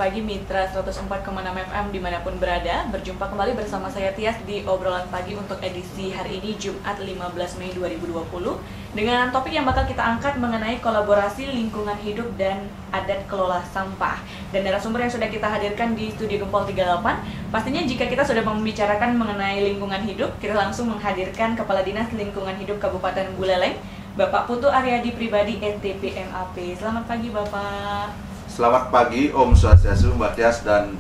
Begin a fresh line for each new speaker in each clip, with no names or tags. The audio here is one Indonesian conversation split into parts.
pagi Mitra 104,6 FM dimanapun berada. Berjumpa kembali bersama saya Tias di obrolan pagi untuk edisi hari ini Jumat 15 Mei 2020 dengan topik yang bakal kita angkat mengenai kolaborasi lingkungan hidup dan adat kelola sampah. Dan narasumber yang sudah kita hadirkan di Studio Gempol 38, pastinya jika kita sudah membicarakan mengenai lingkungan hidup, kita langsung menghadirkan Kepala Dinas Lingkungan Hidup Kabupaten Buleleng, Bapak Putu Aryadi Pribadi STP MAP. Selamat pagi Bapak.
Selamat pagi, Om Swastiastu, Mbak Tias, dan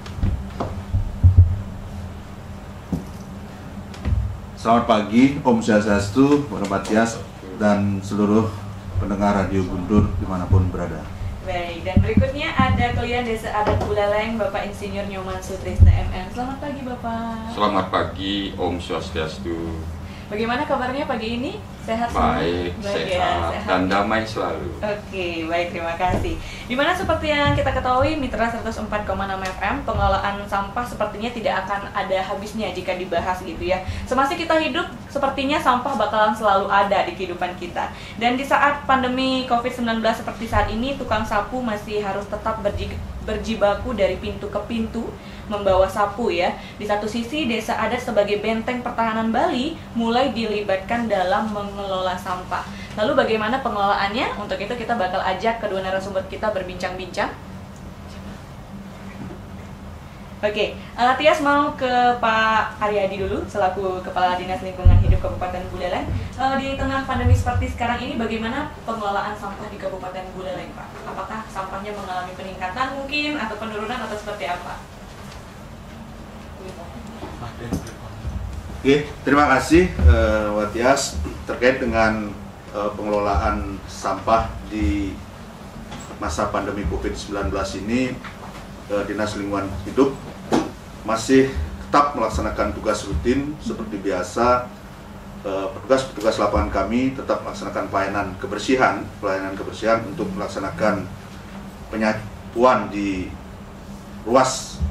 selamat pagi, Om Swastiastu, Mbak Tias, dan seluruh pendengar Radio Guntur dimanapun berada.
Baik, dan berikutnya ada Kelian Desa Adat Buleleng, Bapak Insinyur Nyoman Sutrisna MM. Selamat pagi Bapak.
Selamat pagi, Om Swastiastu.
Bagaimana kabarnya pagi ini? Sehat semua?
Baik,
Ya,
sehat, dan damai selalu.
Oke, baik, terima kasih. Dimana seperti yang kita ketahui, Mitra 104,6 FM, pengelolaan sampah sepertinya tidak akan ada habisnya jika dibahas gitu ya. Semasa kita hidup, sepertinya sampah bakalan selalu ada di kehidupan kita. Dan di saat pandemi COVID-19 seperti saat ini, tukang sapu masih harus tetap berjibaku dari pintu ke pintu membawa sapu ya. Di satu sisi, desa adat sebagai benteng pertahanan Bali mulai dilibatkan dalam mengelola sampah. Lalu bagaimana pengelolaannya? Untuk itu kita bakal ajak kedua narasumber kita berbincang-bincang. Oke, Tias mau ke Pak Aryadi dulu selaku Kepala Dinas Lingkungan Hidup Kabupaten Buleleng. Di tengah pandemi seperti sekarang ini, bagaimana pengelolaan sampah di Kabupaten Buleleng, Pak? Apakah sampahnya mengalami peningkatan mungkin atau penurunan atau seperti apa?
Oke, terima kasih, Mbak Tias, terkait dengan pengelolaan sampah di masa pandemi COVID-19 ini. Dinas Lingkungan Hidup masih tetap melaksanakan tugas rutin seperti biasa. Petugas-petugas lapangan kami tetap melaksanakan pelayanan kebersihan untuk melaksanakan penyapuan di ruas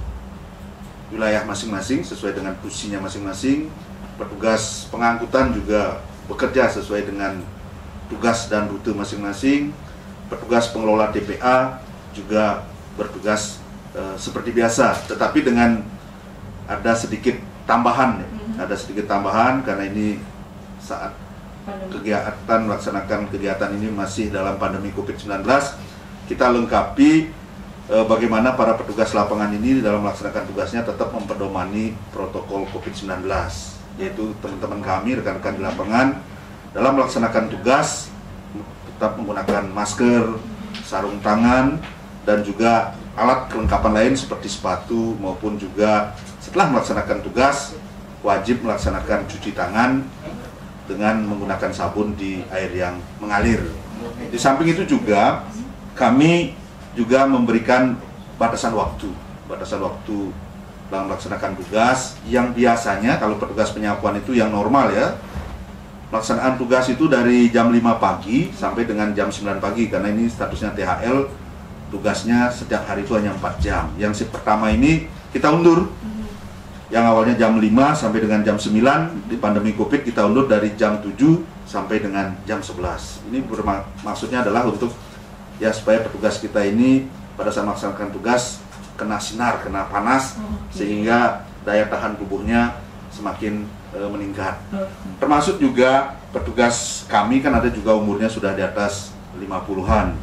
wilayah masing-masing sesuai dengan fungsinya masing-masing. Petugas pengangkutan juga bekerja sesuai dengan tugas dan rute masing-masing. Petugas pengelola TPA juga bertugas seperti biasa, tetapi dengan ada sedikit tambahan, karena ini saat melaksanakan kegiatan ini masih dalam pandemi COVID-19. Kita lengkapi bagaimana para petugas lapangan ini dalam melaksanakan tugasnya tetap memperdomani protokol COVID-19, yaitu teman-teman kami, rekan-rekan di lapangan dalam melaksanakan tugas tetap menggunakan masker, sarung tangan, dan juga alat kelengkapan lain seperti sepatu, maupun juga setelah melaksanakan tugas wajib melaksanakan cuci tangan dengan menggunakan sabun di air yang mengalir. Di samping itu juga kami juga memberikan batasan waktu dalam melaksanakan tugas yang biasanya kalau petugas penyapuan itu yang normal ya, pelaksanaan tugas itu dari jam 5 pagi sampai dengan jam 9 pagi karena ini statusnya THL, tugasnya setiap hari itu hanya 4 jam. Yang shift pertama ini kita undur, yang awalnya jam 5 sampai dengan jam 9, di pandemi COVID kita undur dari jam 7 sampai dengan jam 11. Ini maksudnya adalah untuk ya supaya petugas kita ini pada saat melaksanakan tugas kena sinar, kena panas, sehingga daya tahan tubuhnya semakin meningkat. Termasuk juga petugas kami kan ada juga umurnya sudah di atas 50-an.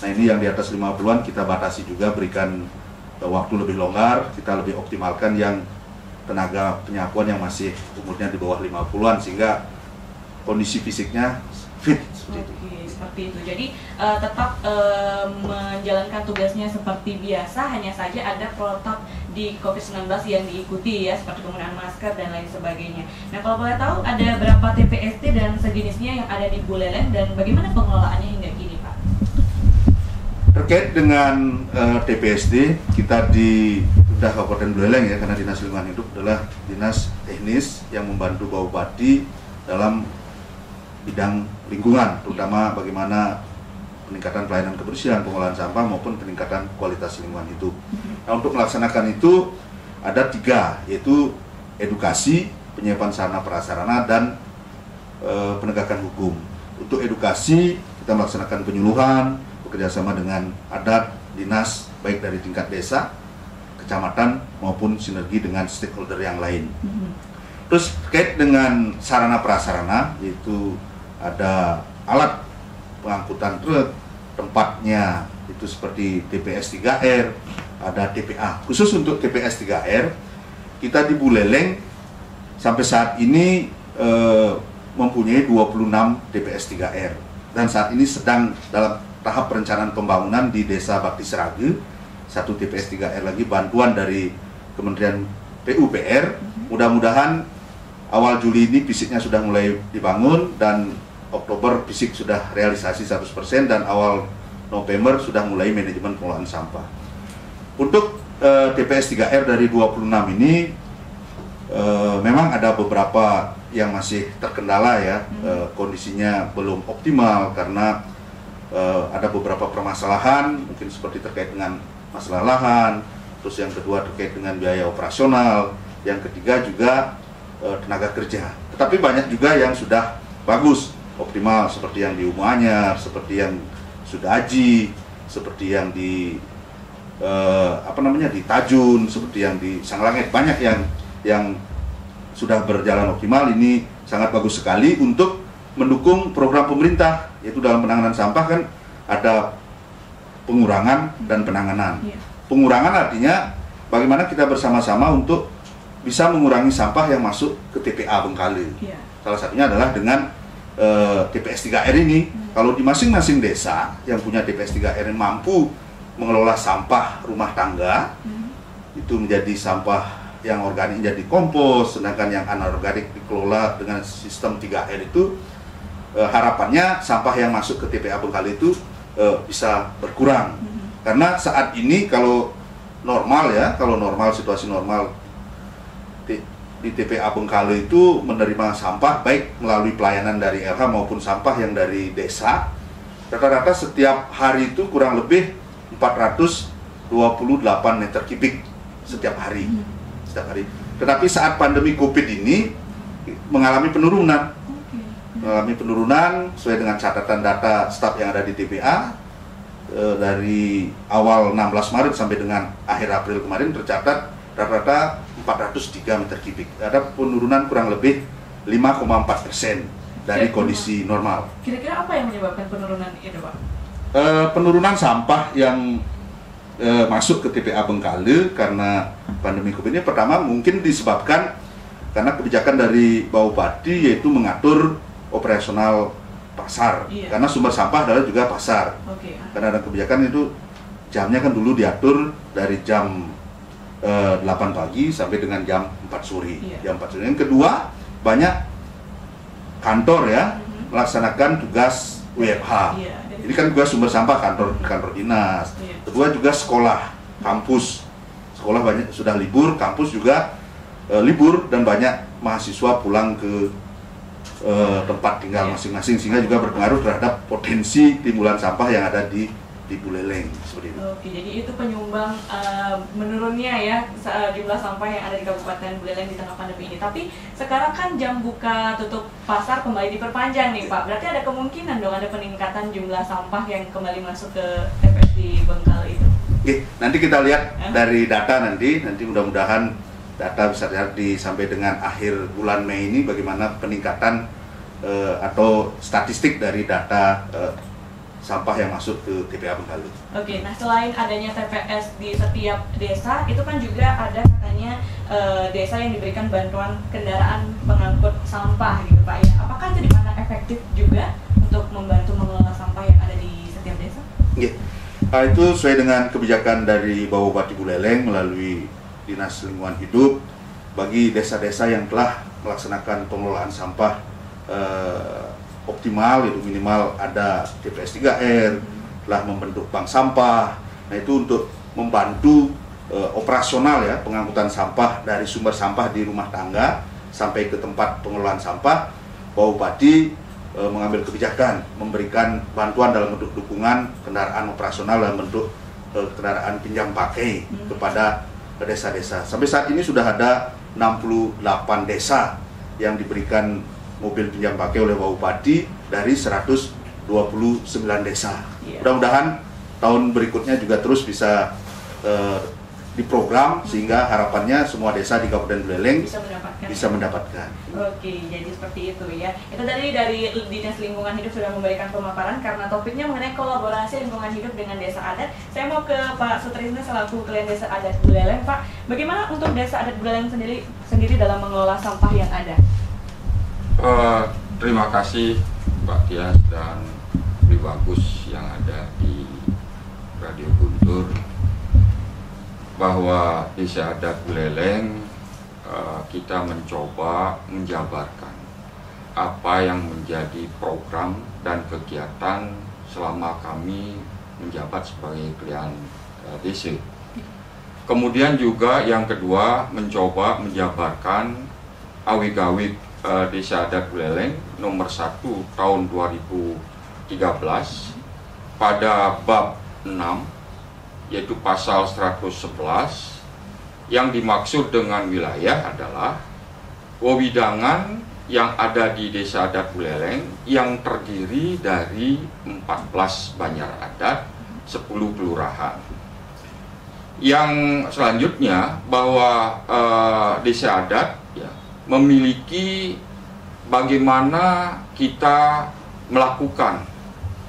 Nah ini yang di atas 50-an kita batasi juga, berikan waktu lebih longgar, kita lebih optimalkan yang tenaga penyapuan yang masih umurnya di bawah 50-an sehingga kondisi fisiknya fit.
Seperti itu. Jadi tetap menjalankan tugasnya seperti biasa, hanya saja ada protokol di COVID-19 yang diikuti ya, seperti penggunaan masker dan lain sebagainya. Nah kalau boleh tahu ada berapa TPST dan sejenisnya yang ada di Buleleng dan bagaimana pengelolaannya hingga kini Pak?
Terkait dengan TPSD, kita di Kabupaten Buleleng ya, karena Dinas Lingkungan Hidup adalah dinas teknis yang membantu Bupati dalam bidang lingkungan, terutama bagaimana peningkatan pelayanan kebersihan, pengolahan sampah maupun peningkatan kualitas lingkungan hidup. Nah, untuk melaksanakan itu ada 3, yaitu edukasi, penyiapan sarana prasarana, dan penegakan hukum. Untuk edukasi kita melaksanakan penyuluhan, bekerjasama dengan adat, dinas, baik dari tingkat desa kecamatan maupun sinergi dengan stakeholder yang lain. Terus terkait dengan sarana prasarana, yaitu ada alat pengangkutan truk, tempatnya itu seperti TPS 3R, ada TPA. Khusus untuk TPS 3R, kita di Buleleng sampai saat ini mempunyai 26 TPS 3R, dan saat ini sedang dalam tahap perencanaan pembangunan di Desa Bakti Serage, satu TPS 3R lagi, bantuan dari Kementerian PUPR. Mudah-mudahan awal Juli ini fisiknya sudah mulai dibangun, dan Oktober fisik sudah realisasi 100%, dan awal November sudah mulai manajemen pengelolaan sampah. Untuk TPS 3R dari 26 ini memang ada beberapa yang masih terkendala ya, kondisinya belum optimal karena ada beberapa permasalahan, mungkin seperti terkait dengan masalah lahan, terus yang kedua terkait dengan biaya operasional, yang ketiga juga tenaga kerja. Tetapi banyak juga yang sudah bagus, optimal, seperti yang di Umuanyar, seperti yang Sudaji, seperti yang di di Tajun, seperti yang di Sanglangit. Banyak yang sudah berjalan optimal. Ini sangat bagus sekali untuk mendukung program pemerintah, yaitu dalam penanganan sampah kan ada pengurangan dan penanganan. Pengurangan artinya bagaimana kita bersama-sama untuk bisa mengurangi sampah yang masuk ke TPA Bengkale. Salah satunya adalah dengan TPS 3R ini. Kalau di masing-masing desa yang punya TPS 3R yang mampu mengelola sampah rumah tangga, itu menjadi sampah yang organik jadi kompos, sedangkan yang anorganik dikelola dengan sistem 3R itu, harapannya sampah yang masuk ke TPA Bengkale itu bisa berkurang. Karena saat ini kalau normal ya, situasi normal di TPA Bengkale itu menerima sampah baik melalui pelayanan dari LH maupun sampah yang dari desa, rata-rata setiap hari itu kurang lebih 428 meter kubik setiap hari. Tetapi saat pandemi COVID ini mengalami penurunan. Sesuai dengan catatan data staf yang ada di TPA, dari awal 16 Maret sampai dengan akhir April kemarin tercatat rata-rata 403 meter kubik. Ada penurunan kurang lebih 5,4% dari kondisi normal.
Kira-kira apa yang menyebabkan penurunan itu, Pak?
Penurunan sampah yang masuk ke TPA Bengkale karena pandemi COVID ini, pertama mungkin disebabkan karena kebijakan dari Bupati, yaitu mengatur operasional pasar. Karena sumber sampah adalah juga pasar. Karena ada kebijakan itu jamnya kan dulu diatur dari jam 8 pagi sampai dengan jam 4 sore. Jam 4 sore. Yang kedua, banyak kantor ya melaksanakan tugas WFH. Ini kan juga sumber sampah kantor dinas. Kedua juga sekolah, kampus. Sekolah banyak sudah libur, kampus juga libur, dan banyak mahasiswa pulang ke tempat tinggal masing-masing, sehingga juga berpengaruh terhadap potensi timbulan sampah yang ada di Buleleng seperti itu.
Oke, jadi itu penyumbang menurunnya ya jumlah sampah yang ada di Kabupaten Buleleng di tengah pandemi ini. Tapi sekarang kan jam buka tutup pasar kembali diperpanjang nih, Pak. Berarti ada kemungkinan dong ada peningkatan jumlah sampah yang kembali masuk ke TPS di Bengkale itu.
Oke, nanti kita lihat dari data nanti mudah-mudahan data bisa sampai dengan akhir bulan Mei ini bagaimana peningkatan atau statistik dari data sampah yang masuk ke TPA Bengkale.
Oke, nah selain adanya TPS di setiap desa, itu kan juga ada katanya desa yang diberikan bantuan kendaraan pengangkut sampah gitu, Pak ya. Apakah itu dimana efektif juga untuk membantu mengelola sampah yang ada di setiap desa?
Iya, itu sesuai dengan kebijakan dari Bupati Buleleng melalui Dinas Lingkungan Hidup bagi desa-desa yang telah melaksanakan pengelolaan sampah optimal, itu minimal ada TPS 3R, telah membentuk bank sampah. Nah, itu untuk membantu operasional ya, pengangkutan sampah dari sumber sampah di rumah tangga sampai ke tempat pengelolaan sampah. Bupati mengambil kebijakan memberikan bantuan dalam bentuk dukungan kendaraan operasional dalam bentuk kendaraan pinjam pakai kepada desa-desa. Sampai saat ini sudah ada 68 desa yang diberikan mobil pinjam pakai oleh Bupati dari 129 desa. Mudah-mudahan tahun berikutnya juga terus bisa diprogram sehingga harapannya semua desa di Kabupaten Buleleng
bisa mendapatkan.
Oke,
jadi seperti itu ya. Itu tadi dari Dinas Lingkungan Hidup sudah memberikan pemaparan karena topiknya mengenai kolaborasi lingkungan hidup dengan desa adat. Saya mau ke Pak Sutrisno selaku Kalian Desa Adat Buleleng, Pak. Bagaimana untuk Desa Adat Buleleng sendiri dalam mengelola sampah yang ada?
Terima kasih Pak Tias dan Bli Bagus yang ada di Radio Guntur, bahwa Desa Adat Buleleng kita mencoba menjabarkan apa yang menjadi program dan kegiatan selama kami menjabat sebagai Kalian Desa. Kemudian juga yang kedua mencoba menjabarkan awik-awik Desa Adat Buleleng nomor 1 tahun 2013 pada bab 6, yaitu pasal 111, yang dimaksud dengan wilayah adalah wewidangan yang ada di Desa Adat Buleleng yang terdiri dari 14 banjar adat, 10 kelurahan. Yang selanjutnya bahwa Desa Adat ya, memiliki bagaimana kita melakukan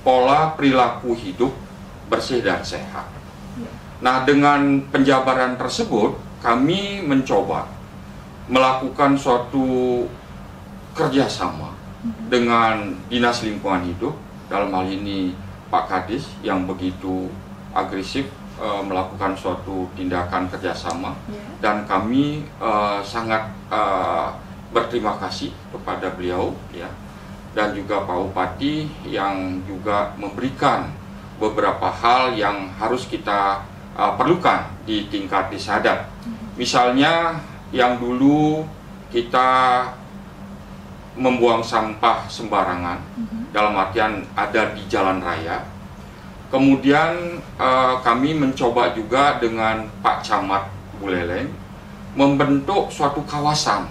pola perilaku hidup bersih dan sehat. Nah, dengan penjabaran tersebut kami mencoba melakukan suatu kerjasama dengan Dinas Lingkungan Hidup, dalam hal ini Pak Kadis yang begitu agresif melakukan suatu tindakan kerjasama, dan kami sangat berterima kasih kepada beliau ya, dan juga Pak Bupati yang juga memberikan beberapa hal yang harus kita perlukan di tingkat desa adat. Misalnya yang dulu kita membuang sampah sembarangan, dalam artian ada di jalan raya. Kemudian kami mencoba juga dengan Pak Camat Buleleng membentuk suatu kawasan.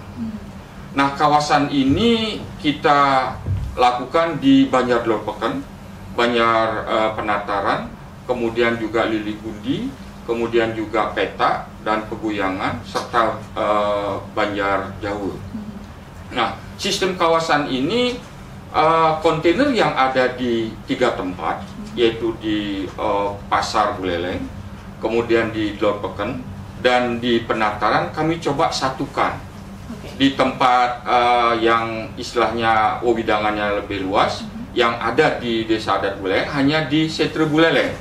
Nah, kawasan ini kita lakukan di Banjar Lorpeken, Banjar Penataran, kemudian juga Lili Gundi, kemudian juga Peta dan Peguyangan, serta Banjar Jawa. Nah, sistem kawasan ini kontainer yang ada di 3 tempat, yaitu di Pasar Buleleng, kemudian di Lorpeken, dan di Penataran kami coba satukan. Di tempat yang istilahnya wewidangannya lebih luas, yang ada di Desa Adat Buleleng hanya di Setre Buleleng.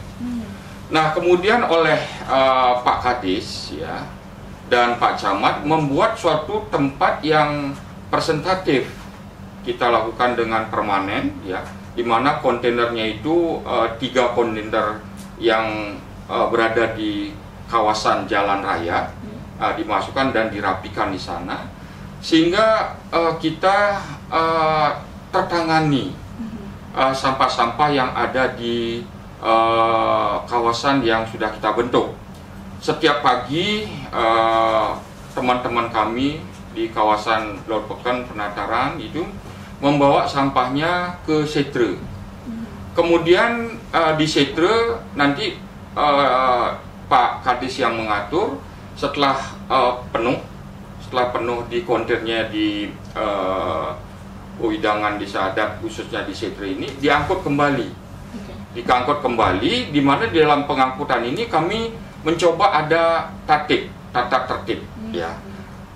Nah, kemudian oleh Pak Kadis ya dan Pak Camat membuat suatu tempat yang presentatif. Kita lakukan dengan permanen ya, di mana kontainernya itu 3 kontainer yang berada di kawasan jalan raya dimasukkan dan dirapikan di sana, sehingga kita tertangani sampah-sampah yang ada di kawasan yang sudah kita bentuk. Setiap pagi teman-teman kami di kawasan Lorpeken Penataran itu membawa sampahnya ke Setre. Kemudian di Setre nanti Pak Kadis yang mengatur setelah penuh di kontainernya di wewidangan Desa Adat khususnya di Setre ini diangkut kembali. Diangkut kembali, di mana di dalam pengangkutan ini kami mencoba ada tata tertib ya,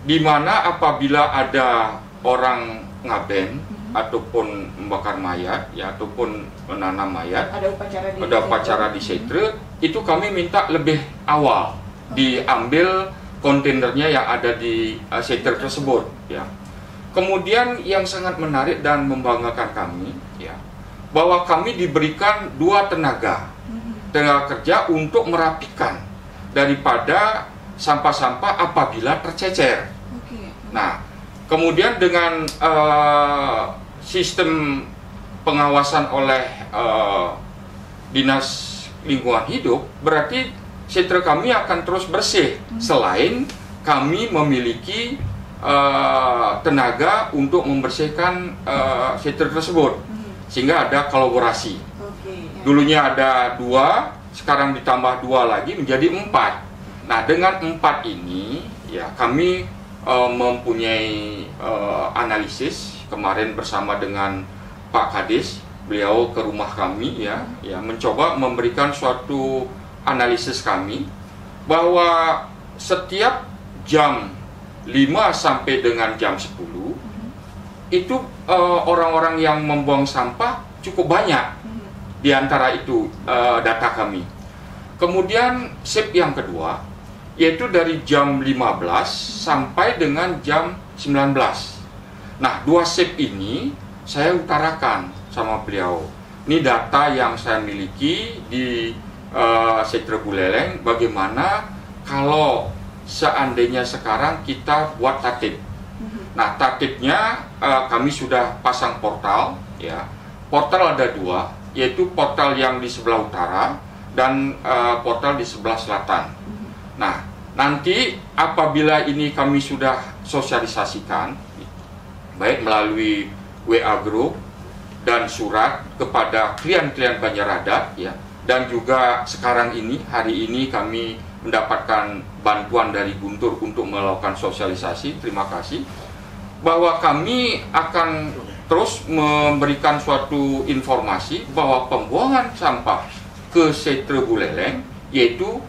di mana apabila ada orang ngaben ataupun membakar mayat ya, ataupun menanam mayat, ada upacara di Setre, itu kami minta lebih awal diambil kontainernya yang ada di Setre tersebut ya. Kemudian yang sangat menarik dan membanggakan kami ya, bahwa kami diberikan 2 tenaga kerja untuk merapikan daripada sampah-sampah apabila tercecer. Nah, kemudian dengan sistem pengawasan oleh Dinas Lingkungan Hidup, berarti Setre kami akan terus bersih selain kami memiliki tenaga untuk membersihkan Setre tersebut. Sehingga ada kolaborasi. Dulunya ada 2, sekarang ditambah 2 lagi menjadi 4. Nah, dengan 4 ini ya kami mempunyai analisis kemarin bersama dengan Pak Kades. Beliau ke rumah kami ya mencoba memberikan suatu analisis kami bahwa setiap jam 5 sampai dengan jam 10 itu orang-orang yang membuang sampah cukup banyak. Di antara itu data kami. Kemudian shift yang kedua yaitu dari jam 15 sampai dengan jam 19. Nah, 2 shift ini saya utarakan sama beliau. Ini data yang saya miliki di Setre Buleleng. Bagaimana kalau seandainya sekarang kita buat tatip. Nah, tatipnya kami sudah pasang portal ya. Portal ada 2, yaitu portal yang di sebelah utara dan portal di sebelah selatan. Nah, nanti apabila ini kami sudah sosialisasikan baik melalui WA group dan surat kepada klien-klien Banjaradat ya, dan juga sekarang ini hari ini kami mendapatkan bantuan dari Guntur untuk melakukan sosialisasi. Terima kasih bahwa kami akan terus memberikan suatu informasi bahwa pembuangan sampah ke Setre Buleleng yaitu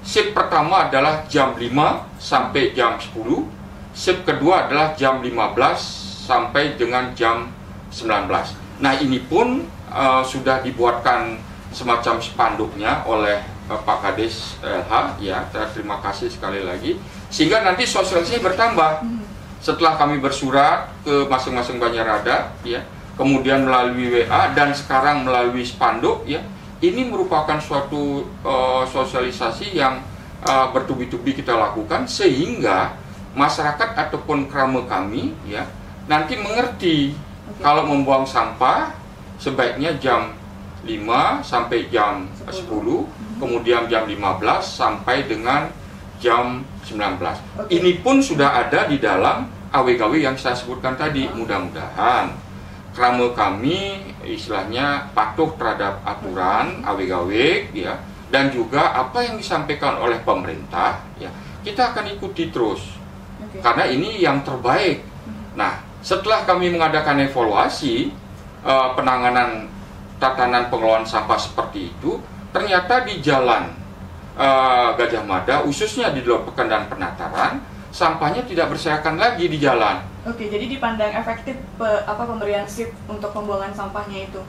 shift pertama adalah jam 5 sampai jam 10, shift kedua adalah jam 15 sampai dengan jam 19. Nah, ini pun sudah dibuatkan semacam spanduknya oleh Pak Kades LH ya. Terima kasih sekali lagi sehingga nanti sosialisasi bertambah. Setelah kami bersurat ke masing-masing Banjaradat ya, kemudian melalui WA dan sekarang melalui spanduk ya. Ini merupakan suatu sosialisasi yang bertubi-tubi kita lakukan sehingga masyarakat ataupun krame kami ya nanti mengerti kalau membuang sampah sebaiknya jam 5 sampai jam 10, kemudian jam 15 sampai dengan jam 19. Ini pun sudah ada di dalam AWGW yang saya sebutkan tadi. Mudah-mudahan krame kami istilahnya patuh terhadap aturan AWGW ya, dan juga apa yang disampaikan oleh pemerintah ya, kita akan ikuti terus. Karena ini yang terbaik. Nah, setelah kami mengadakan evaluasi penanganan tatanan pengelolaan sampah seperti itu, ternyata di jalan Gajah Mada, khususnya di Lopekan dan Penataran, sampahnya tidak berserakan lagi di jalan.
Oke, jadi dipandang efektif pemberian SIP untuk pembuangan sampahnya itu?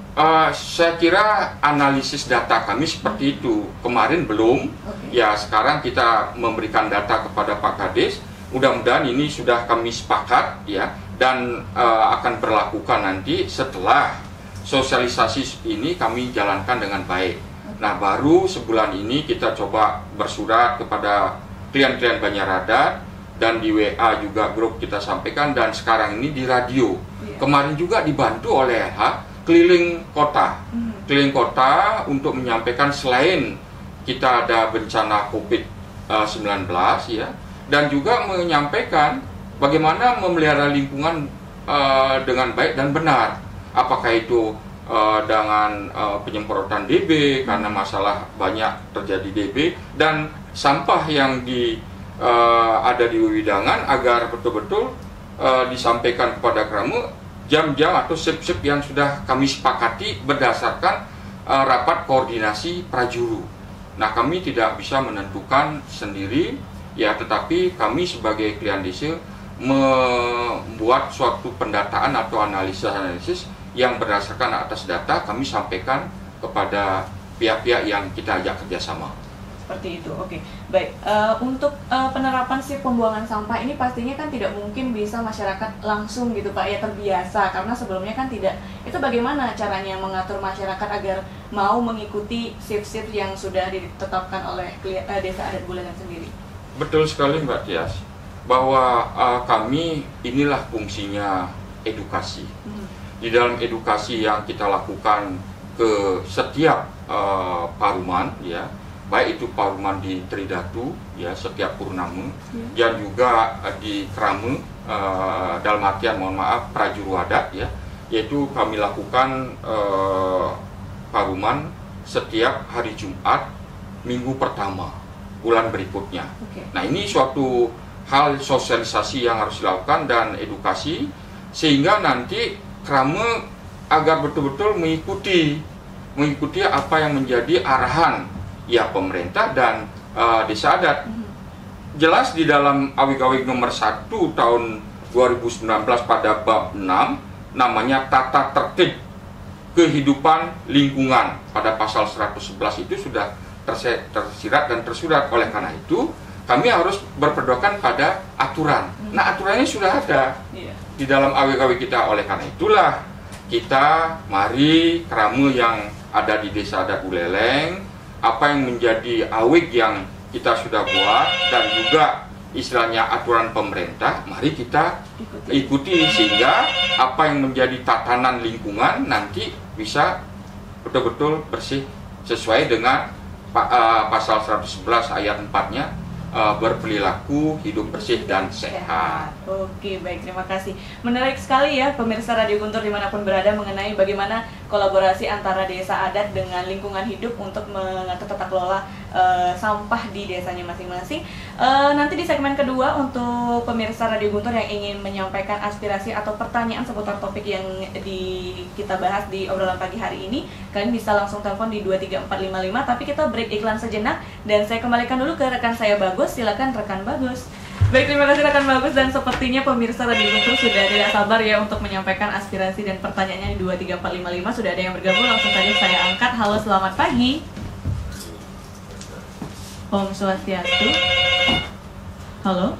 Saya kira analisis data kami seperti itu. Kemarin belum, ya sekarang kita memberikan data kepada Pak Kades. Mudah-mudahan ini sudah kami sepakat ya, dan akan berlakukan nanti setelah sosialisasi ini kami jalankan dengan baik. Nah, baru sebulan ini kita coba bersurat kepada klien-klien Banjaradat dan di WA juga grup kita sampaikan, dan sekarang ini di radio. Kemarin juga dibantu oleh LH keliling kota. Keliling kota untuk menyampaikan selain kita ada bencana COVID-19 ya, dan juga menyampaikan bagaimana memelihara lingkungan dengan baik dan benar. Apakah itu dengan penyemprotan DB karena masalah banyak terjadi DB, dan sampah yang ada di Wewidangan agar betul-betul disampaikan kepada krame jam-jam atau shift-shift yang sudah kami sepakati berdasarkan rapat koordinasi prajuru. Nah, kami tidak bisa menentukan sendiri ya, tetapi kami sebagai klien desa membuat suatu pendataan atau analisis yang berdasarkan atas data kami sampaikan kepada pihak-pihak yang kita ajak kerjasama.
Seperti itu, oke. Baik, untuk penerapan SIP pembuangan sampah ini pastinya kan tidak mungkin bisa masyarakat langsung gitu Pak ya, terbiasa, karena sebelumnya kan tidak. Itu bagaimana caranya mengatur masyarakat agar mau mengikuti SIP-SIP yang sudah ditetapkan oleh Desa Adat Buleleng sendiri?
Betul sekali Mbak Tias, bahwa kami inilah fungsinya edukasi. Di dalam edukasi yang kita lakukan ke setiap paruman ya, baik itu paruman di Tridatu ya setiap purnama, dan juga di Krame dalam artian mohon maaf prajuru adat ya, yaitu kami lakukan paruman setiap hari Jumat minggu pertama bulan berikutnya.
Oke.
Nah, ini suatu hal sosialisasi yang harus dilakukan dan edukasi sehingga nanti Krame agar betul-betul mengikuti apa yang menjadi arahan ya pemerintah dan desa adat. Jelas di dalam Awik-Awik nomor 1 tahun 2019 pada bab 6 namanya tata tertib kehidupan lingkungan, pada pasal 111 itu sudah tersirat dan tersurat. Oleh karena itu kami harus berpedoman pada aturan. Nah, aturannya sudah ada di dalam Awik-Awik kita. Oleh karena itulah kita mari Krame yang ada di Desa Adat Buleleng, apa yang menjadi awik yang kita sudah buat dan juga istilahnya aturan pemerintah, mari kita ikuti sehingga apa yang menjadi tatanan lingkungan nanti bisa betul-betul bersih sesuai dengan pasal 111 ayat 4-nya, berperilaku hidup bersih dan sehat.
Oke, baik, terima kasih. Menarik sekali ya pemirsa Radio Guntur dimanapun berada mengenai bagaimana kolaborasi antara desa adat dengan lingkungan hidup untuk mengatur tata kelola sampah di desanya masing-masing. Nanti di segmen kedua untuk pemirsa Radio Guntur yang ingin menyampaikan aspirasi atau pertanyaan seputar topik yang kita bahas di obrolan pagi hari ini, kalian bisa langsung telepon di 23455. Tapi kita break iklan sejenak dan saya kembalikan dulu ke rekan saya Bagus. Silakan rekan Bagus. Baik, terima kasih rekan Bagus, dan sepertinya pemirsa Radio Guntur sudah tidak sabar ya untuk menyampaikan aspirasi dan pertanyaannya di 23455. Sudah ada yang bergabung, langsung saja saya angkat. Halo, selamat pagi. Om Swastiastu. Halo.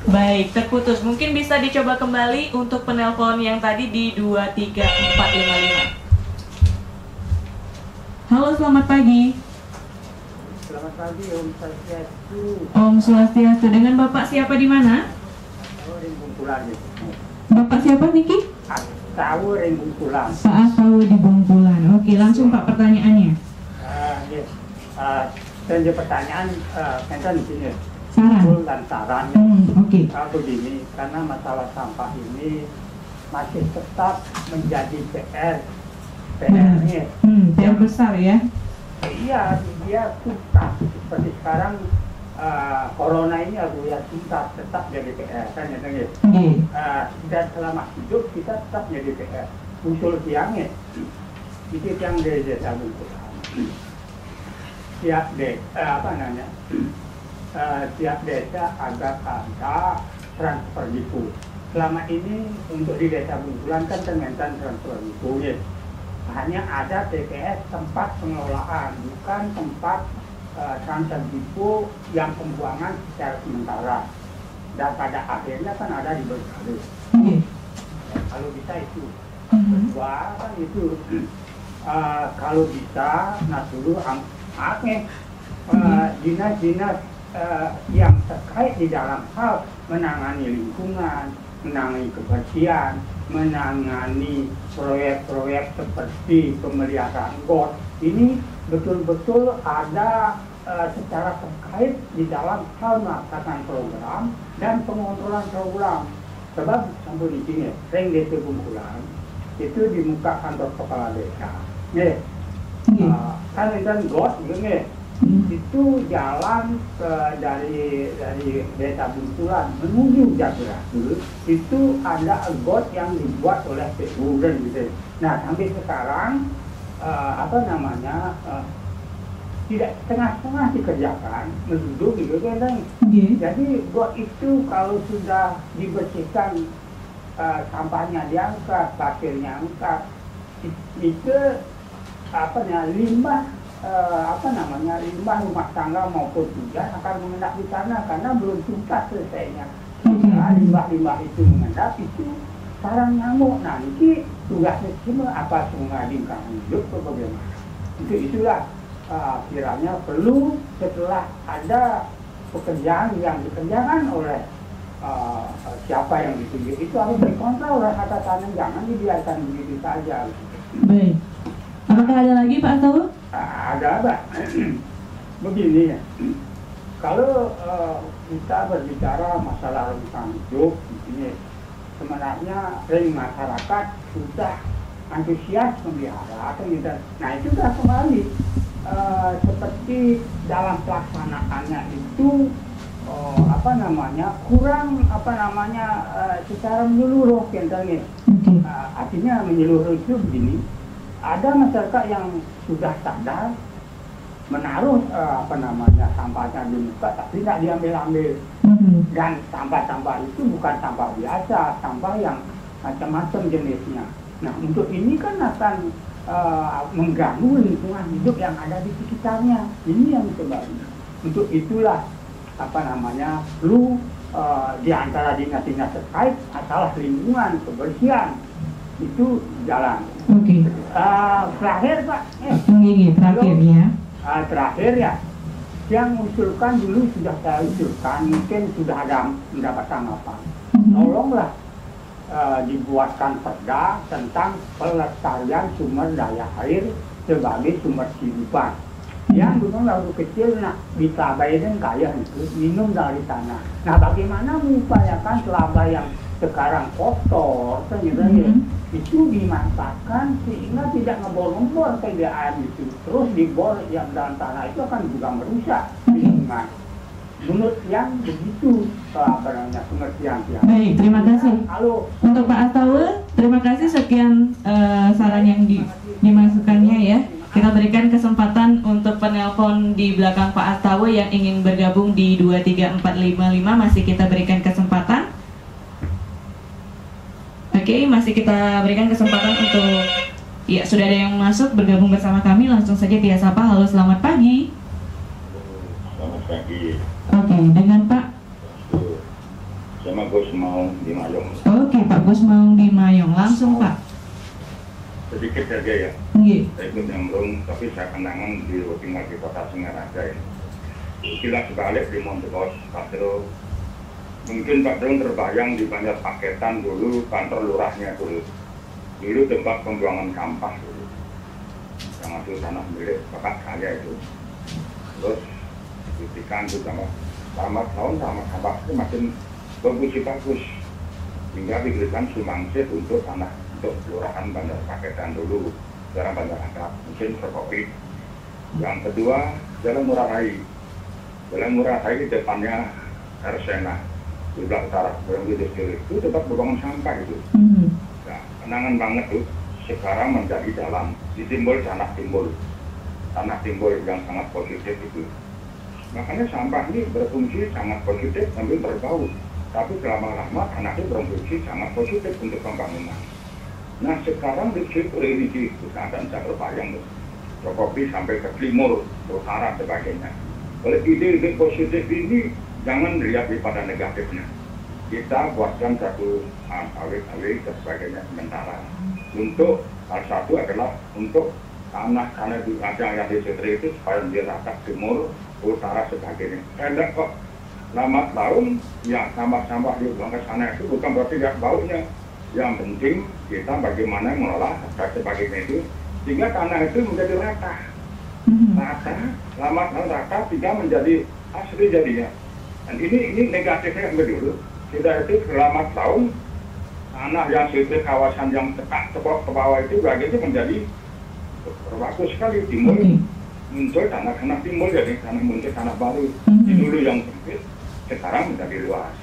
Baik, terputus. Mungkin bisa dicoba kembali untuk penelpon yang tadi di 23455. Halo, selamat pagi.
Selamat pagi, Om Swastiastu.
Om Swastiastu. Dengan Bapak siapa di mana?
Ring Bungkulan.
Bapak siapa, Niki?
Tahu Ring Bungkulan.
Pak Asawu di Bungkulan. Oke, langsung Pak pertanyaannya.
Dan pertanyaan enten di sini.
Saran.
Dan saran.
Oke.
Begini, karena masalah sampah ini masih tetap menjadi PR nya.
PR besar ya.
Iya, dia tuntas. Seperti sekarang corona ini aku ya tuntas tetap jadi PR kan ya. Dan selama hidup kita tetap jadi PR. Usul tiangnya itu yang dari desa Bungkulan. Tiap desa agar ada transfer gitu. Selama ini untuk di desa Bungkulan kan Kementan transfer gitu ya. Hanya ada TPS tempat pengelolaan, bukan tempat transfer depo yang pembuangan secara sementara. Dan pada akhirnya kan ada di Bengkulu. Kalau bisa itu. Kedua kan itu kalau bisa dulu dinas-dinas yang terkait di dalam hal menangani lingkungan, menangani kebersihan, menangani proyek-proyek seperti pemeliharaan got ini betul-betul ada secara terkait di dalam hal melaksanakan program dan pengontrolan program. Sebab sampai di sini, Ring Desa Bungkulan itu di muka kantor kepala desa. Kan got itu jalan dari Desa Bungkulan menuju Jagoratul itu ada got yang dibuat oleh PU dan gitu. Nah, sampai sekarang tidak setengah-setengah dikerjakan, menduduk gitu kan. Jadi got itu kalau sudah dibersihkan, sampahnya diangkat, pasirnya angkat, itu limbah rumah tangga maupun hujan akan mengendap di sana karena belum tuntas selesainya. Limbah-limbah itu mengendap itu sarang nyamuk. Nah, ini tugasnya semua apa semua lingkungan hidup atau bagaimana? Itulah kiranya perlu setelah ada pekerjaan yang dikerjakan oleh siapa yang ditunjuk itu harus dikontrol oleh atasannya, jangan dibiarkan begitu saja.
Baik. Apakah ada lagi Pak Asawu?
Ada. Begini ya, kalau kita berbicara masalah lingkungan hidup di sini, sebenarnya ring masyarakat sudah antusias memelihara atau tidak. Nah itu sudah kembali seperti dalam pelaksanaannya itu kurang secara menyeluruh contohnya. Artinya menyeluruh itu begini, ada masyarakat yang sudah sadar menaruh sampahnya di muka tapi tidak diambil-ambil. Dan sampah-sampah itu bukan sampah biasa, sampah yang macam-macam jenisnya. Nah untuk ini kan akan mengganggu lingkungan hidup yang ada di sekitarnya. Ini yang sebenarnya. Untuk itulah perlu di antara dinas-dinas terkait masalah lingkungan, kebersihan itu jalan. Terakhir Pak,
terakhir ya.
Terakhir ya, yang mengusulkan dulu sudah saya usulkan, mungkin sudah ada mendapat tanggapan. Tolonglah dibuatkan perda tentang pelestarian sumber daya air sebagai sumber kehidupan. Yang gunung laut kecil bisa bayar kaya itu minum dari tanah. Nah bagaimana mengupayakan selaba yang sekarang kotor itu dimanfaatkan sehingga tidak ngebor-ngebor PDAM itu. Terus dibor yang dalam tanah itu akan juga merusak lingkungan. Menurut yang begitu pengertian.
Baik, terima kasih.
Halo.
Untuk Pak Astawa, terima kasih sekian saran yang dimasukkannya ya. Kita berikan kesempatan untuk penelpon di belakang Pak Astawa yang ingin bergabung di 23455, masih kita berikan kesempatan. Oke, masih kita berikan kesempatan untuk, ya sudah ada yang masuk bergabung bersama kami, langsung saja dia sapa. Halo, selamat pagi.
Selamat pagi.
Oke, dengan Pak?
Sama Gus Maung di Mayong.
Oke, Pak Gus Maung di Mayong, langsung Pak.
Sedikit saja ya. Saya ikut nyemplung, tapi saya kenangan tinggal di kota Singaraja ya. Kilas balik di Montegos, Pak Dro. Mungkin Pak Dro terbayang di Banjar Paketan dulu kantor lurahnya dulu. Dulu tempat pembuangan sampah dulu. Yang itu tanah milik bapak saya itu. Terus diberikan juga sama tahun sama sampah itu makin bagus. Hingga diberikan sumbangsih untuk tanah untuk kelurahan Banjar Paketan dulu. Sekarang Banjar Angkat, mungkin terkopi. Yang kedua, Jalan Murah Rai. Jalan Murah Rai di depannya Arsena, di belah utara, itu tempat pembuangan sampah itu. Nah, kenangan banget tuh. Sekarang menjadi jalan, ditimbul tanah timbul yang sangat positif itu. Makanya sampah ini berfungsi sangat positif sambil berbau. Tapi lama-lama tanah itu berfungsi sangat positif untuk pembangunan. Nah sekarang di situ religi dan saya berbayang Jokowi sampai ke timur, ke utara sebagainya. Oleh ide-ide positif ini jangan lihat pada negatifnya. Kita buatkan satu awet-awet dan sebagainya sementara. Untuk salah satu adalah untuk tanah di yang di situ itu supaya dia rata timur, utara sebagainya. Ada kok lama tahun ya sampah-sampah di buang ke sana itu bukan berarti ya baunya. Yang penting kita bagaimana mengelola dan sebagainya itu sehingga tanah itu menjadi rata, lama tahun rata sehingga menjadi asli jadinya. Dan ini negatifnya dulu. Tidak itu selama tahun tanah yang situ kawasan yang tepok ke bawah itu bagian menjadi bagus sekali timbul muncul tanah timbul jadi tanah baru. Dulu yang sempit sekarang menjadi luas.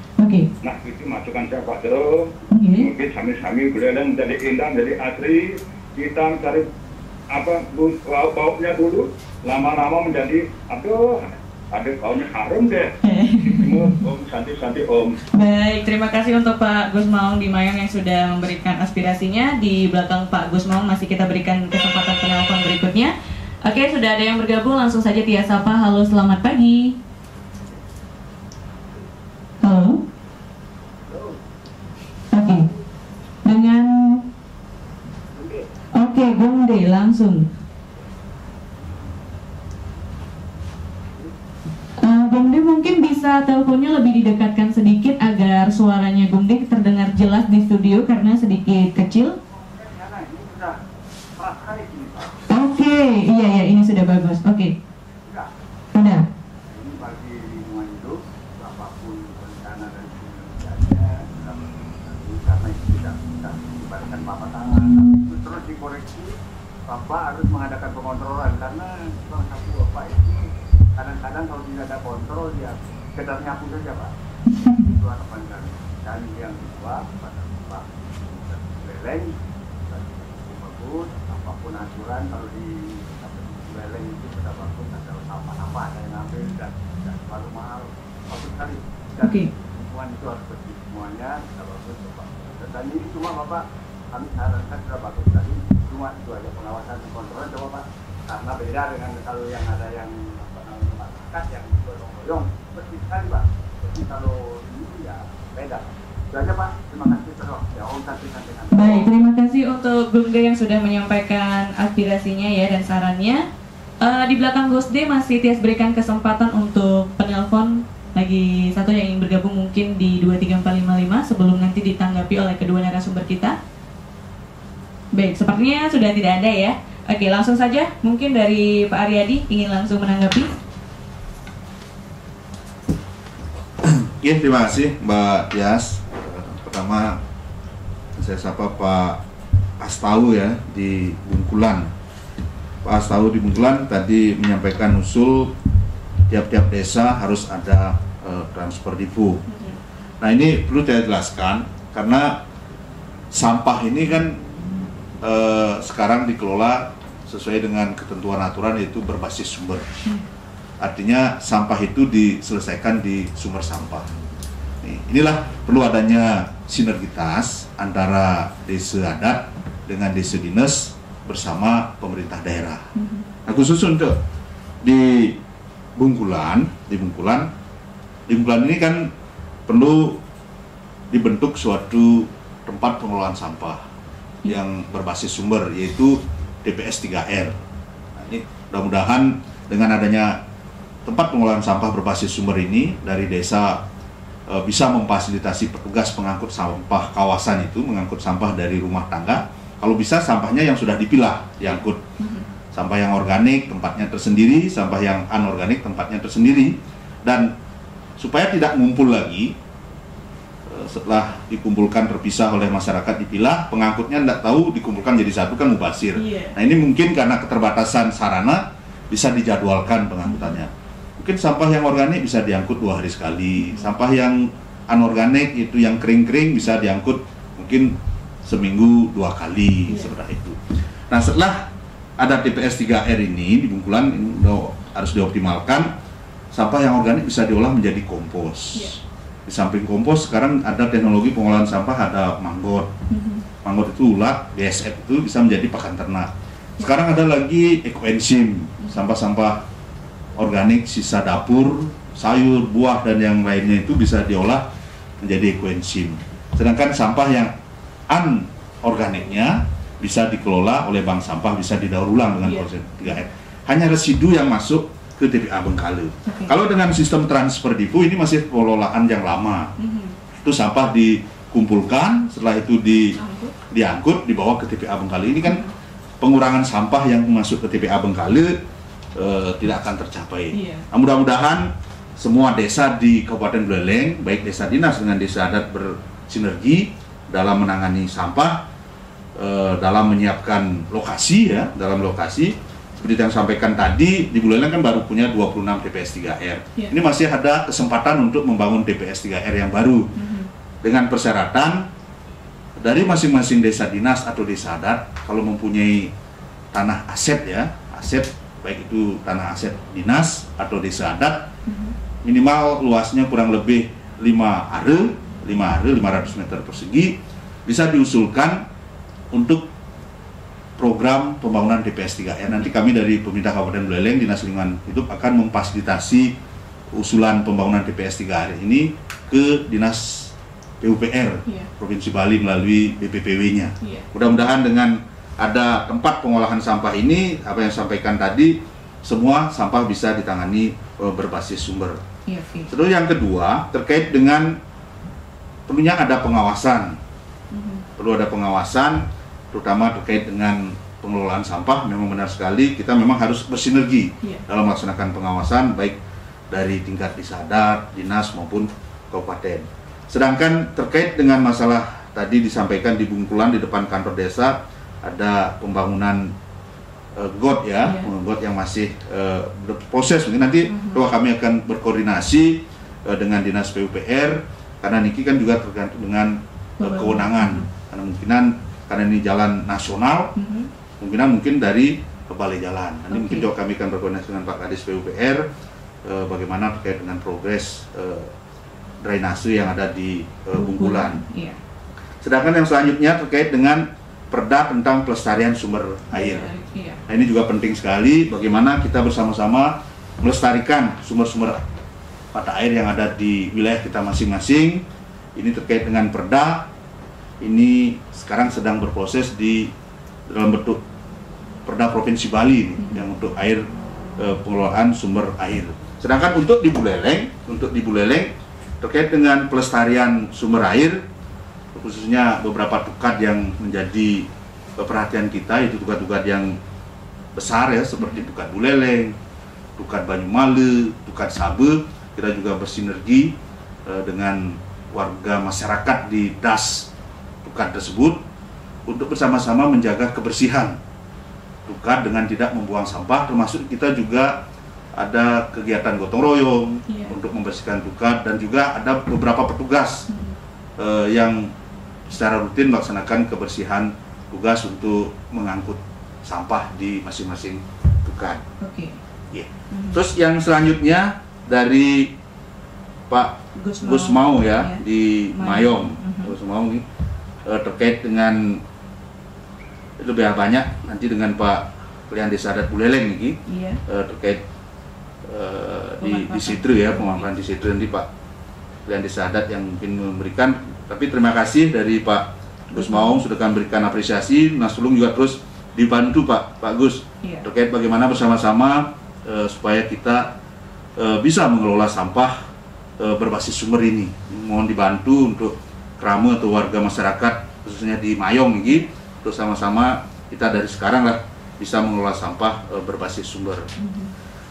Nah itu masukan saya Pak Dro. Mungkin sami-sami beliau menjadi indah, menjadi asri. Kita mencari baunya dulu, lama-lama menjadi ada baunya harum deh. Om santi Om.
Baik, terima kasih untuk Pak Gus Maung di Mayang yang sudah memberikan aspirasinya. Di belakang Pak Gus Maung masih kita berikan kesempatan penelpon berikutnya. Oke, sudah ada yang bergabung, langsung saja Tia sapa. Halo, selamat pagi. Halo. Oke. Dengan Gomde langsung. Gomde mungkin bisa teleponnya lebih didekatkan sedikit agar suaranya Gomde terdengar jelas di studio karena sedikit kecil. Oke, iya ini sudah bagus. Oke. Sudah.
Ini bagi lingkungan hidup, apapun rencana dan karena itu tidak bisa dibalikkan bapak tangan, terus dibuat koreksi, Bapak harus mengadakan pengontrolan karena salah satu Bapak ini kadang-kadang kalau tidak ada kontrol dia sekedar nyapu saja Pak. Itu harapan kami. Dan yang kedua pada Bapak leleng bagus, apapun aturan kalau di leleng itu sudah bagus, ada apa-apa ada yang ambil dan terlalu mahal, bagus sekali. Dan lingkungan itu harus bersih semuanya, sudah bagus Bapak. Dan ini cuma Bapak kami sarankan sudah bagus tadi, cuma itu aja pengawasan dan kontrol coba Pak. Karena beda dengan kalau yang ada yang masyarakat yang boyong-boyong, bersih sekali Pak. Jadi kalau ini ya beda. Itu aja Pak, terima kasih terus. Ya,
baik, terima kasih untuk Bungga yang sudah menyampaikan aspirasinya ya dan sarannya. Di belakang Gosde masih Tias berikan kesempatan untuk penelpon lagi satu yang ingin bergabung mungkin di 23455 sebelum nanti ditanggapi oleh kedua narasumber kita. Baik, sepertinya sudah tidak ada ya. Oke, langsung saja mungkin dari Pak Aryadi ingin langsung menanggapi.
Oke, terima kasih Mbak Tias. Pertama saya sapa Pak Astau ya di Bungkulan. Pak Astau di Bungkulan tadi menyampaikan usul tiap-tiap desa harus ada transfer depo. Nah ini perlu saya jelaskan karena sampah ini kan sekarang dikelola sesuai dengan ketentuan aturan yaitu berbasis sumber. Artinya sampah itu diselesaikan di sumber sampah. Inilah perlu adanya sinergitas antara desa adat dengan desa dinas bersama pemerintah daerah. Nah khusus untuk di Bungkulan ini kan perlu dibentuk suatu tempat pengelolaan sampah yang berbasis sumber yaitu TPS 3R. Nah, ini mudah-mudahan dengan adanya tempat pengelolaan sampah berbasis sumber ini dari desa bisa memfasilitasi petugas pengangkut sampah kawasan itu mengangkut sampah dari rumah tangga. Kalau bisa sampahnya yang sudah dipilah diangkut. Sampah yang organik tempatnya tersendiri, sampah yang anorganik tempatnya tersendiri, dan supaya tidak ngumpul lagi setelah dikumpulkan terpisah oleh masyarakat dipilah, pengangkutnya tidak tahu dikumpulkan jadi satu kan mubazir. Nah ini mungkin karena keterbatasan sarana bisa dijadwalkan pengangkutannya. Mungkin sampah yang organik bisa diangkut 2 hari sekali, sampah yang anorganik itu yang kering-kering bisa diangkut mungkin seminggu 2 kali seperti itu. Nah setelah ada TPS 3R ini di Bungkulan ini harus dioptimalkan, sampah yang organik bisa diolah menjadi kompos. Di samping kompos sekarang ada teknologi pengolahan sampah, ada manggot. Manggot itu ulat, BSF itu bisa menjadi pakan ternak. Sekarang ada lagi ekoenzim, sampah-sampah organik, sisa dapur, sayur, buah dan yang lainnya itu bisa diolah menjadi ekoenzim. Sedangkan sampah yang anorganiknya bisa dikelola oleh bank sampah, bisa didaur ulang dengan proses 3R. Hanya residu yang masuk ke TPA Bengkale. Kalau dengan sistem transfer depo ini masih pengelolaan yang lama. Itu sampah dikumpulkan, setelah itu diangkut, dibawa ke TPA Bengkale. Ini kan pengurangan sampah yang masuk ke TPA Bengkale tidak akan tercapai. Nah, mudah-mudahan semua desa di Kabupaten Buleleng, baik desa dinas dengan desa adat bersinergi dalam menangani sampah, dalam menyiapkan lokasi ya, dalam lokasi seperti yang sampaikan tadi di Buleleng kan baru punya 26 TPS 3R. Ini masih ada kesempatan untuk membangun TPS 3R yang baru dengan persyaratan dari masing-masing desa dinas atau desa adat kalau mempunyai tanah aset ya, aset baik itu tanah aset dinas atau desa adat minimal luasnya kurang lebih 5 are 500 meter persegi bisa diusulkan untuk program pembangunan TPS 3R. Nanti kami dari Pemerintah Kabupaten Buleleng, Dinas Lingkungan Hidup akan memfasilitasi usulan pembangunan TPS 3R ini ke Dinas PUPR Provinsi Bali melalui BPPW-nya. Mudah-mudahan dengan ada tempat pengolahan sampah ini, apa yang sampaikan tadi, semua sampah bisa ditangani berbasis sumber. Terus yang kedua terkait dengan perlunya ada pengawasan. Perlu ada pengawasan, terutama terkait dengan pengelolaan sampah. Memang benar sekali, kita memang harus bersinergi dalam melaksanakan pengawasan, baik dari tingkat desa adat, dinas maupun kabupaten. Sedangkan terkait dengan masalah tadi disampaikan di Bungkulan di depan kantor desa, ada pembangunan got ya, got yang masih berproses. Mungkin nanti kami akan berkoordinasi dengan Dinas PUPR, karena niki kan juga tergantung dengan kewenangan. Karena ini jalan nasional, mungkin dari balai jalan. Nanti mungkin juga kami akan berkoordinasi dengan Pak Kadis PUPR bagaimana terkait dengan progres drainase yang ada di Bungkulan. Sedangkan yang selanjutnya terkait dengan Perda tentang pelestarian sumber air. Nah, ini juga penting sekali bagaimana kita bersama-sama melestarikan sumber-sumber mata air yang ada di wilayah kita masing-masing. Ini terkait dengan Perda. Ini sekarang sedang berproses dalam bentuk Perda Provinsi Bali yang untuk air pengelolaan sumber air. Sedangkan untuk di Buleleng terkait dengan pelestarian sumber air, khususnya beberapa tukat yang menjadi perhatian kita, itu tukat-tukat yang besar ya, seperti tukat Buleleng, tukat Banyumale, tukat Sabe. Kita juga bersinergi dengan warga masyarakat di das tukat tersebut untuk bersama-sama menjaga kebersihan tukat dengan tidak membuang sampah. Termasuk kita juga ada kegiatan gotong royong untuk membersihkan tukat, dan juga ada beberapa petugas yang secara rutin melaksanakan kebersihan tugas untuk mengangkut sampah di masing-masing tukat. Terus yang selanjutnya dari Pak Gusmau ya, di Mayong. Gusmau terkait dengan lebih banyak nanti dengan Pak Pelian Desa Adat Buleleng ini terkait di Sitre ya, pemanfaatan di Sitre, nanti Pak Pelian Desa Adat yang mungkin memberikan. Tapi terima kasih dari Pak Gus Maung sudah memberikan apresiasi. Nas Tulung juga terus dibantu Pak Gus terkait bagaimana bersama-sama supaya kita bisa mengelola sampah berbasis sumber ini. Mohon dibantu untuk kerama atau warga masyarakat khususnya di Mayong ini, terus sama-sama kita dari sekarang lah bisa mengelola sampah berbasis sumber.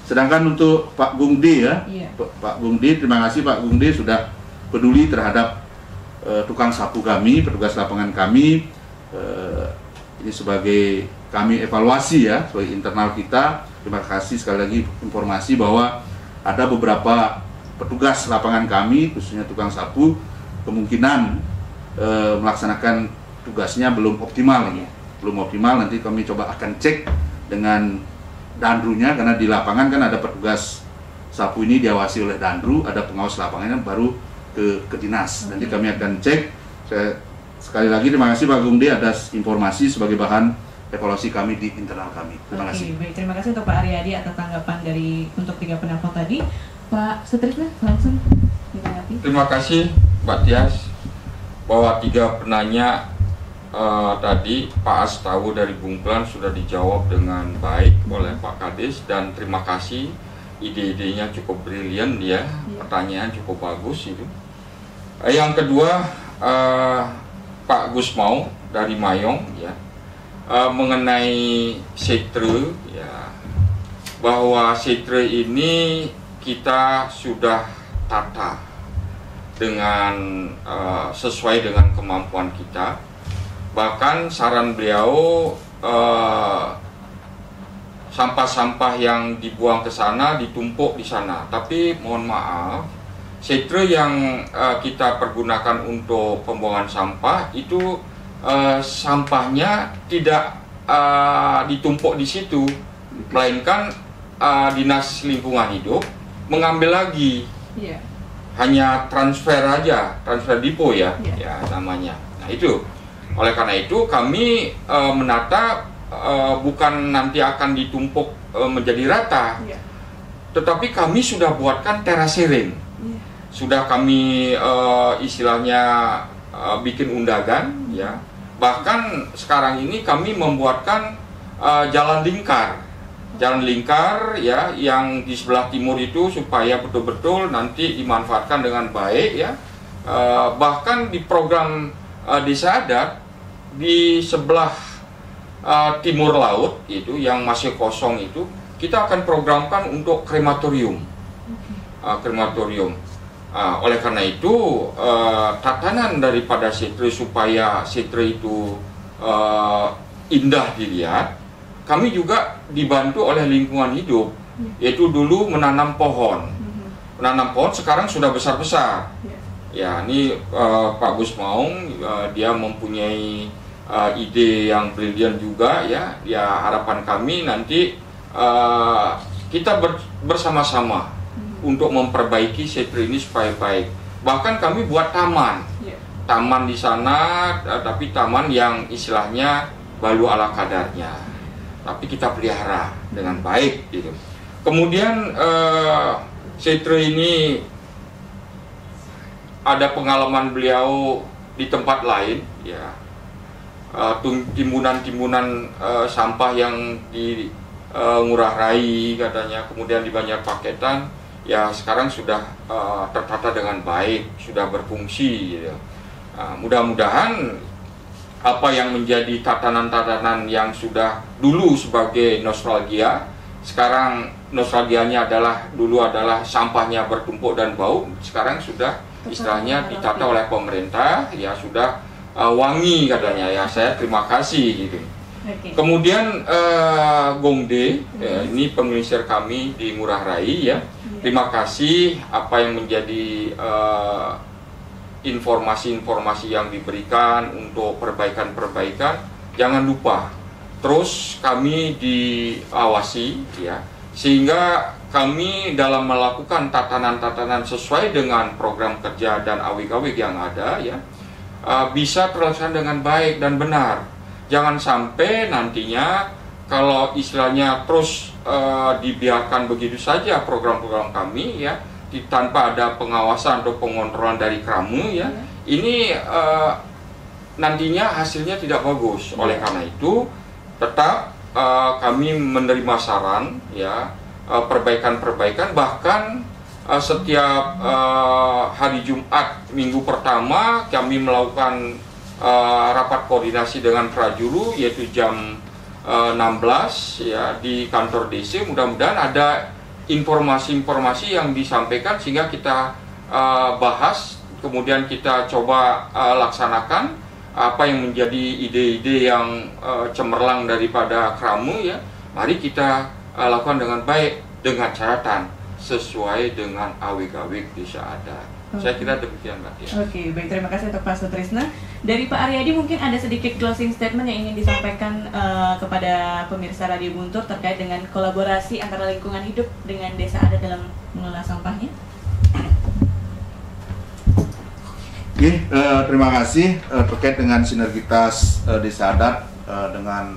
Sedangkan untuk Pak Gungdi ya, Pak Gungdi, terima kasih Pak Gungdi sudah peduli terhadap tukang sapu kami, petugas lapangan kami. Ini sebagai kami evaluasi ya, sebagai internal kita. Terima kasih sekali lagi informasi bahwa ada beberapa petugas lapangan kami, khususnya tukang sapu, kemungkinan melaksanakan tugasnya belum optimal ini. Belum optimal, nanti kami coba akan cek dengan Dandrunya, karena di lapangan kan ada petugas sapu ini diawasi oleh Dandru, ada pengawas lapangannya baru ke dinas. Nanti kami akan cek. Sekali lagi terima kasih Pak Gungdi atas informasi sebagai bahan evaluasi kami di internal kami. Terima kasih.
Baik, terima kasih untuk Pak Aryadi atas tanggapan untuk 3 penelpon tadi. Pak Sutrisna langsung ditanggapi.
Terima kasih Mbak Tias, bahwa 3 penanya tadi Pak Astawu dari Bungkulan sudah dijawab dengan baik oleh Pak Kadis, dan terima kasih, ide-idenya cukup brilian dia, pertanyaan cukup bagus itu. Yang kedua Pak Gusmau dari Mayong ya, mengenai Sitre ya, bahwa Sitre ini kita sudah tata dengan sesuai dengan kemampuan kita. Bahkan saran beliau, sampah-sampah yang dibuang ke sana ditumpuk di sana. Tapi mohon maaf, Sitre yang kita pergunakan untuk pembuangan sampah itu sampahnya tidak ditumpuk di situ, melainkan Dinas Lingkungan Hidup mengambil lagi. Hanya transfer aja, transfer depo ya, ya namanya. Nah itu. Oleh karena itu kami menata bukan nanti akan ditumpuk menjadi rata, tetapi kami sudah buatkan terasering, sudah kami istilahnya bikin undagan ya. Bahkan sekarang ini kami membuatkan jalan lingkar ya, yang di sebelah timur itu supaya betul-betul nanti dimanfaatkan dengan baik ya. Bahkan di program Desa Adat di sebelah timur laut itu yang masih kosong itu kita akan programkan untuk krematorium. Oleh karena itu tatanan daripada Sitre supaya Sitre itu indah dilihat. Kami juga dibantu oleh lingkungan hidup, yaitu dulu menanam pohon. Menanam pohon sekarang sudah besar-besar. Ya, ini Pak Gus Maung dia mempunyai ide yang brilian juga ya. Ya, harapan kami nanti kita bersama-sama untuk memperbaiki Setri ini supaya baik. Bahkan kami buat taman. Taman di sana, tapi taman yang istilahnya balu ala kadarnya. Tapi kita pelihara dengan baik gitu. Kemudian Setri ini ada pengalaman beliau di tempat lain ya. Timbunan-timbunan sampah yang di Ngurah Rai katanya, kemudian di Banjarpaketan ya sekarang sudah tertata dengan baik, sudah berfungsi gitu. Mudah-mudahan apa yang menjadi tatanan-tatanan yang sudah dulu sebagai nostalgia, sekarang nostalgianya dulu adalah sampahnya bertumpuk dan bau, sekarang sudah istilahnya ditata oleh pemerintah, ya sudah wangi katanya ya. Saya terima kasih gitu. Kemudian Gongde, ini pengelisir kami di Ngurah Rai ya. Terima kasih apa yang menjadi informasi-informasi yang diberikan untuk perbaikan-perbaikan. Jangan lupa terus kami diawasi ya, sehingga kami dalam melakukan tatanan-tatanan sesuai dengan program kerja dan awik-awik yang ada ya, bisa terlaksana dengan baik dan benar. Jangan sampai nantinya kalau istilahnya terus dibiarkan begitu saja program-program kami ya, tanpa ada pengawasan atau pengontrolan dari Krame ya, ini nantinya hasilnya tidak bagus. Oleh karena itu tetap kami menerima saran ya, perbaikan-perbaikan, bahkan setiap hari Jumat minggu pertama kami melakukan rapat koordinasi dengan Prajuru, yaitu jam 16 ya di kantor DC. Mudah-mudahan ada informasi-informasi yang disampaikan sehingga kita bahas, kemudian kita coba laksanakan apa yang menjadi ide-ide yang cemerlang daripada Krame ya. Mari kita lakukan dengan baik, dengan catatan sesuai dengan awik-awik desa adat. Saya kira demikian Mbak Tia.
Oke, baik, terima kasih untuk Pak Sutrisna. Dari Pak Aryadi mungkin ada sedikit closing statement yang ingin disampaikan kepada pemirsa Radio Guntur terkait dengan kolaborasi antara lingkungan hidup dengan desa adat dalam mengelola sampahnya.
Oke, terima kasih. Terkait dengan sinergitas desa adat dengan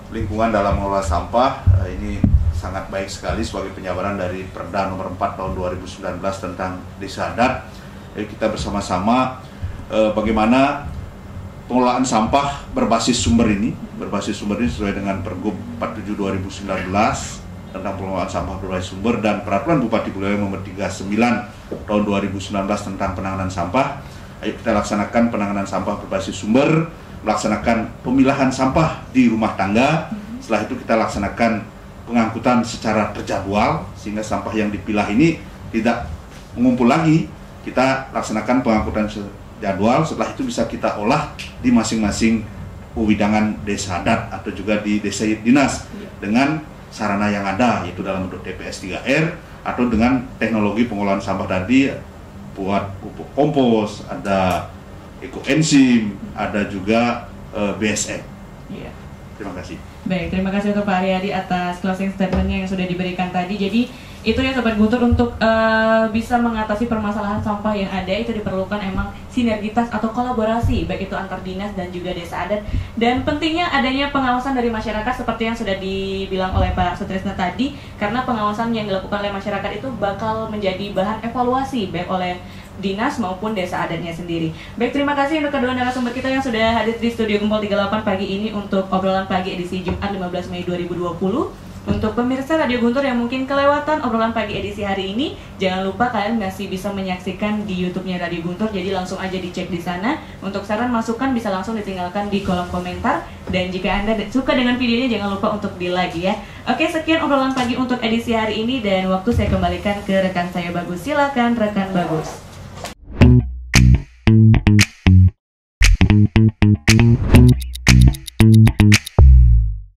lingkungan dalam mengelola sampah, ini sangat baik sekali sebagai penyabaran dari Perda nomor 4 tahun 2019 tentang desa adat. Kita bersama-sama bagaimana pengelolaan sampah berbasis sumber ini sesuai dengan Pergub 47 2019 tentang pengelolaan sampah berbasis sumber dan Peraturan Bupati Buleleng nomor 39 tahun 2019 tentang penanganan sampah. Ayo kita laksanakan penanganan sampah berbasis sumber, melaksanakan pemilahan sampah di rumah tangga. Setelah itu kita laksanakan pengangkutan secara terjadwal sehingga sampah yang dipilah ini tidak mengumpul lagi. Kita laksanakan pengangkutan jadwal, setelah itu bisa kita olah di masing-masing wewidangan desa adat atau juga di desa dinas dengan sarana yang ada, yaitu dalam bentuk TPS 3R atau dengan teknologi pengolahan sampah tadi, buat pupuk kompos, ada ekoenzim, ada juga BSM. Terima kasih.
Baik, terima kasih untuk Pak Aryadi atas closing statementnya yang sudah diberikan tadi. Jadi itu ya Sobat Guntur, untuk bisa mengatasi permasalahan sampah yang ada itu diperlukan emang sinergitas atau kolaborasi, baik itu antar dinas dan juga desa adat. Dan pentingnya adanya pengawasan dari masyarakat seperti yang sudah dibilang oleh Pak Sutrisna tadi, karena pengawasan yang dilakukan oleh masyarakat itu bakal menjadi bahan evaluasi baik oleh dinas maupun desa adatnya sendiri. Baik, terima kasih untuk kedua narasumber kita yang sudah hadir di Studio Gempol 38 pagi ini untuk obrolan pagi edisi Jumat 15 Mei 2020. Untuk pemirsa Radio Guntur yang mungkin kelewatan obrolan pagi edisi hari ini, jangan lupa kalian masih bisa menyaksikan di YouTube-nya Radio Guntur, jadi langsung aja dicek di sana. Untuk saran masukan bisa langsung ditinggalkan di kolom komentar, dan jika Anda suka dengan videonya jangan lupa untuk di-like ya. Oke, sekian obrolan pagi untuk edisi hari ini dan waktu saya kembalikan ke rekan saya Bagus. Silakan rekan Bagus.